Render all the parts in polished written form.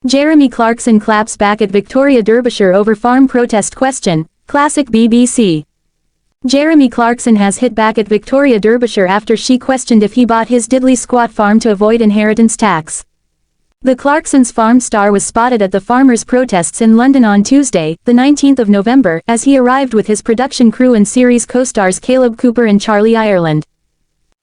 Jeremy Clarkson claps back at Victoria Derbyshire over farm protest question, classic BBC. Jeremy Clarkson has hit back at Victoria Derbyshire after she questioned if he bought his diddly squat farm to avoid inheritance tax. The Clarkson's farm star was spotted at the farmers' protests in London on Tuesday, the 19th of November, as he arrived with his production crew and series co-stars Kaleb Cooper and Charlie Ireland.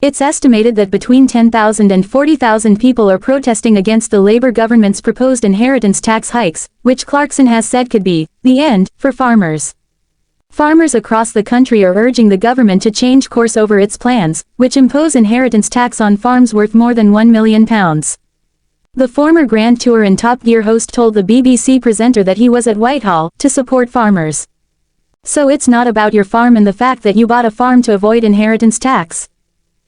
It's estimated that between 10,000 and 40,000 people are protesting against the Labour government's proposed inheritance tax hikes, which Clarkson has said could be the end for farmers. Farmers across the country are urging the government to change course over its plans, which impose inheritance tax on farms worth more than £1 million. The former Grand Tour and Top Gear host told the BBC presenter that he was at Whitehall to support farmers. So it's not about your farm and the fact that you bought a farm to avoid inheritance tax?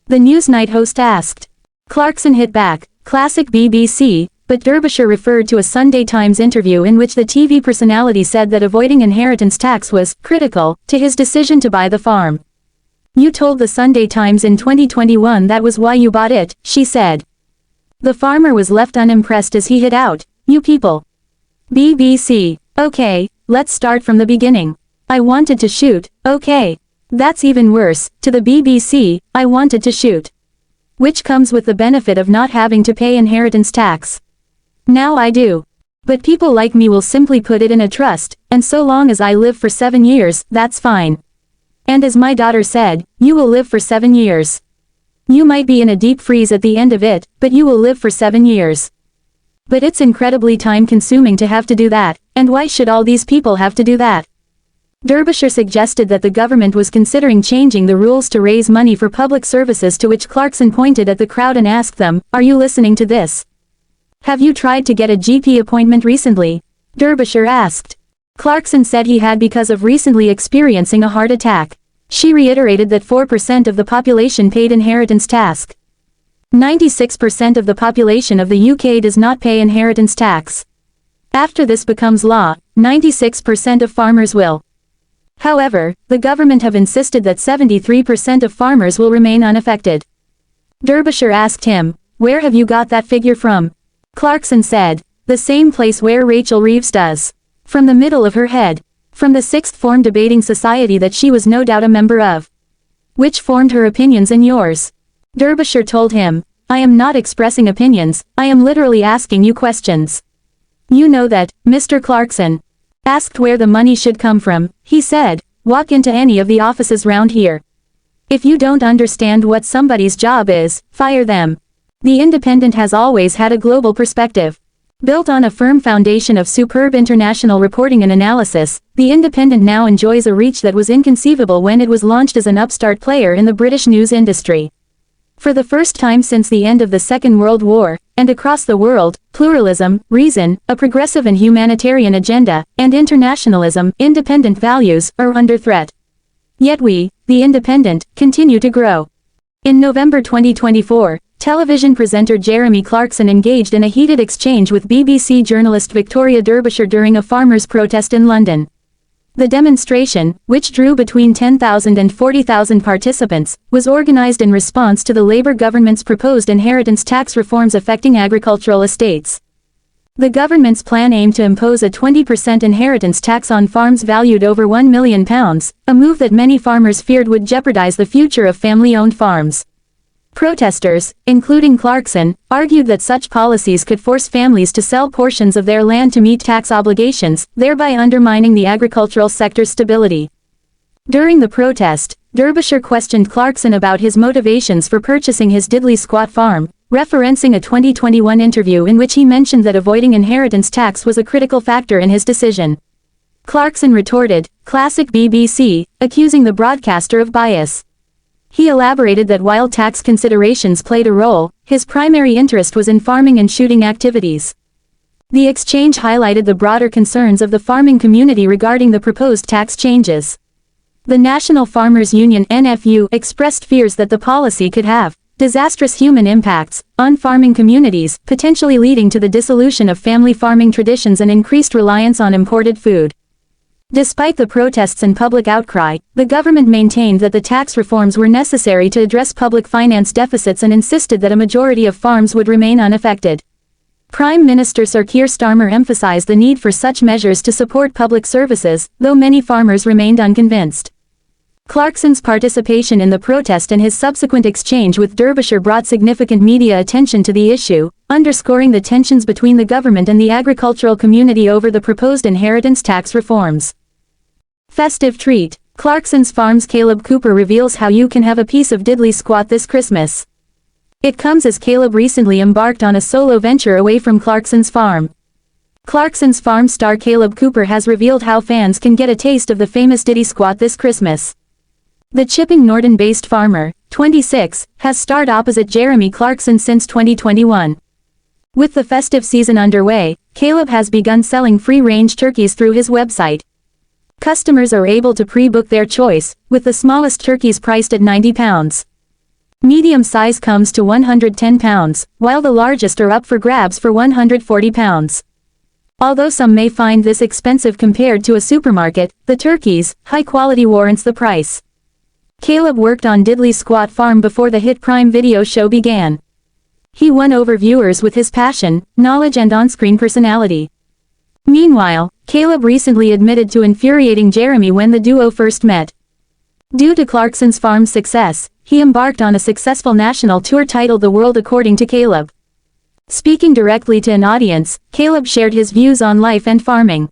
The Newsnight host asked. Clarkson hit back, classic BBC, but Derbyshire referred to a Sunday Times interview in which the TV personality said that avoiding inheritance tax was critical to his decision to buy the farm. You told the Sunday Times in 2021 that was why you bought it, she said. The farmer was left unimpressed as he hit out, "You people." BBC. Okay, let's start from the beginning. I wanted to shoot, okay. That's even worse, to the BBC, I wanted to shoot. Which comes with the benefit of not having to pay inheritance tax. Now I do. But people like me will simply put it in a trust, and so long as I live for 7 years, that's fine. And as my daughter said, you will live for 7 years. You might be in a deep freeze at the end of it, but you will live for 7 years. But it's incredibly time-consuming to have to do that, and why should all these people have to do that? Derbyshire suggested that the government was considering changing the rules to raise money for public services, to which Clarkson pointed at the crowd and asked them, "Are you listening to this? Have you tried to get a GP appointment recently?" Derbyshire asked. Clarkson said he had because of recently experiencing a heart attack. She reiterated that 4% of the population paid inheritance tax. 96% of the population of the UK does not pay inheritance tax. After this becomes law, 96% of farmers will. However, the government have insisted that 73% of farmers will remain unaffected. Derbyshire asked him, "Where have you got that figure from?" Clarkson said, "The same place where Rachel Reeves does. From the middle of her head. From the sixth form debating society that she was no doubt a member of. Which formed her opinions and yours." Derbyshire told him, "I am not expressing opinions, I am literally asking you questions. You know that, Mr. Clarkson." Asked where the money should come from, he said, "Walk into any of the offices round here. If you don't understand what somebody's job is, fire them." The Independent has always had a global perspective. Built on a firm foundation of superb international reporting and analysis, The Independent now enjoys a reach that was inconceivable when it was launched as an upstart player in the British news industry. For the first time since the end of the Second World War, and across the world, pluralism, reason, a progressive and humanitarian agenda, and internationalism, independent values, are under threat. Yet we, The Independent, continue to grow. In November 2024, television presenter Jeremy Clarkson engaged in a heated exchange with BBC journalist Victoria Derbyshire during a farmers' protest in London. The demonstration, which drew between 10,000 and 40,000 participants, was organised in response to the Labour government's proposed inheritance tax reforms affecting agricultural estates. The government's plan aimed to impose a 20% inheritance tax on farms valued over £1 million, a move that many farmers feared would jeopardise the future of family-owned farms. Protesters, including Clarkson, argued that such policies could force families to sell portions of their land to meet tax obligations, thereby undermining the agricultural sector's stability. During the protest, Derbyshire questioned Clarkson about his motivations for purchasing his diddly squat farm, referencing a 2021 interview in which he mentioned that avoiding inheritance tax was a critical factor in his decision. Clarkson retorted, "Classic BBC," accusing the broadcaster of bias. He elaborated that while tax considerations played a role, his primary interest was in farming and shooting activities. The exchange highlighted the broader concerns of the farming community regarding the proposed tax changes. The National Farmers Union (NFU) expressed fears that the policy could have disastrous human impacts on farming communities, potentially leading to the dissolution of family farming traditions and increased reliance on imported food. Despite the protests and public outcry, the government maintained that the tax reforms were necessary to address public finance deficits and insisted that a majority of farms would remain unaffected. Prime Minister Sir Keir Starmer emphasized the need for such measures to support public services, though many farmers remained unconvinced. Clarkson's participation in the protest and his subsequent exchange with Derbyshire brought significant media attention to the issue, underscoring the tensions between the government and the agricultural community over the proposed inheritance tax reforms. Festive treat. Clarkson's Farm's Kaleb Cooper reveals how you can have a piece of diddly squat this Christmas. It comes as Kaleb recently embarked on a solo venture away from Clarkson's farm. Clarkson's Farm star Kaleb Cooper has revealed how fans can get a taste of the famous ditty squat this Christmas. The Chipping Norton-based farmer, 26, has starred opposite Jeremy Clarkson since 2021. With the festive season underway, Kaleb has begun selling free-range turkeys through his website. Customers are able to pre-book their choice, with the smallest turkeys priced at £90. Medium size comes to £110, while the largest are up for grabs for £140. Although some may find this expensive compared to a supermarket, the turkey's high quality warrants the price. Kaleb worked on Diddley Squat Farm before the hit Prime Video show began. He won over viewers with his passion, knowledge and on-screen personality. Meanwhile, Kaleb recently admitted to infuriating Jeremy when the duo first met. Due to Clarkson's Farm's success, he embarked on a successful national tour titled The World According to Kaleb. Speaking directly to an audience, Kaleb shared his views on life and farming.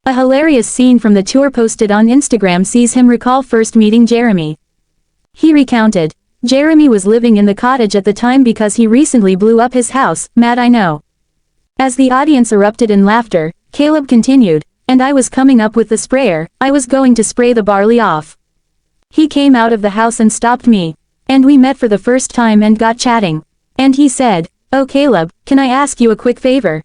A hilarious scene from the tour posted on Instagram sees him recall first meeting Jeremy. He recounted, "Jeremy was living in the cottage at the time because he recently blew up his house, mad I know." As the audience erupted in laughter, Kaleb continued, "And I was coming up with the sprayer, I was going to spray the barley off. He came out of the house and stopped me. And we met for the first time and got chatting. And he said, 'Oh Kaleb, can I ask you a quick favor?'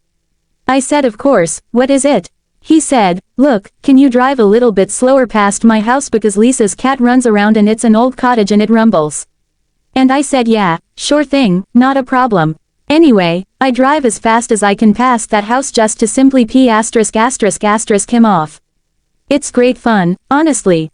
I said of course, what is it? He said, 'Look, can you drive a little bit slower past my house because Lisa's cat runs around and it's an old cottage and it rumbles?' And I said yeah, sure thing, not a problem. Anyway, I drive as fast as I can past that house just to simply pee **** him off. It's great fun, honestly."